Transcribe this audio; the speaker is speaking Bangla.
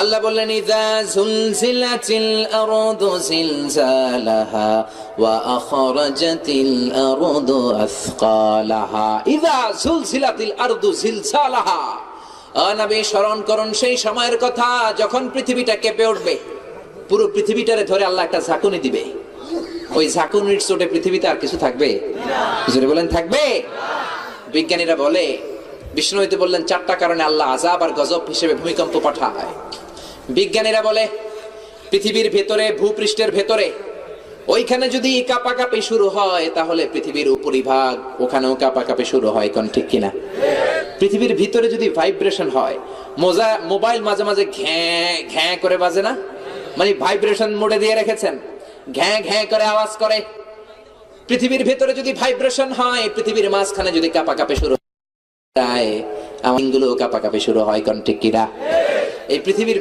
আল্লাহ বললেন ইযা যুলজিলাতিল আরদু জিলজালাহা ওয়া আখরাজাতিল আরদু আসকালাহা। ইযা যুলজিলাতিল আরদু জিলজালাহা, নবী স্মরণ করুন সেই সময়ের কথা যখন পৃথিবীটা কেঁপে উঠবে। পুরো পৃথিবীটারে ধরে আল্লাহ একটা ঝাঁকুনি দিবে। ওই ঝাঁকুনির চোটে পৃথিবীতে আর কিছু থাকবে? জোরে বলেন, থাকবে? বিজ্ঞানীরা বলে, বিষ্ণু হইতে বললেন 4টা কারণে আল্লাহ আযাব আর গজব হিসেবে ভূমিকম্প পাঠায়। বিজ্ঞানীরা বলে পৃথিবীর ভেতরে, ভূপৃষ্ঠের ভেতরে ওইখানে যদি কাঁপাকাঁপি শুরু হয় তাহলে পৃথিবীর উপরিভাগ ওখানেও কাঁপাকাঁপি শুরু হয়। কোন ঠিক কিনা? পৃথিবীর ভিতরে যদি ভাইব্রেশন হয়, মোবাইল মাঝে মাঝে ঘ্যাঁ ঘ্যাঁ করে বাজে না, মানে ভাইব্রেশন মোডে দিয়ে রেখেছেন, ঘ্যাঁ ঘ্যাঁ করে আওয়াজ করে। পৃথিবীর ভেতরে যদি ভাইব্রেশন হয়, পৃথিবীর মাঝখানে যদি কাঁপাকাঁপি শুরু হয়, গুলো কাঁপাকাঁপি শুরু হয়। কোন ঠিক কিনা? এই পৃথিবীর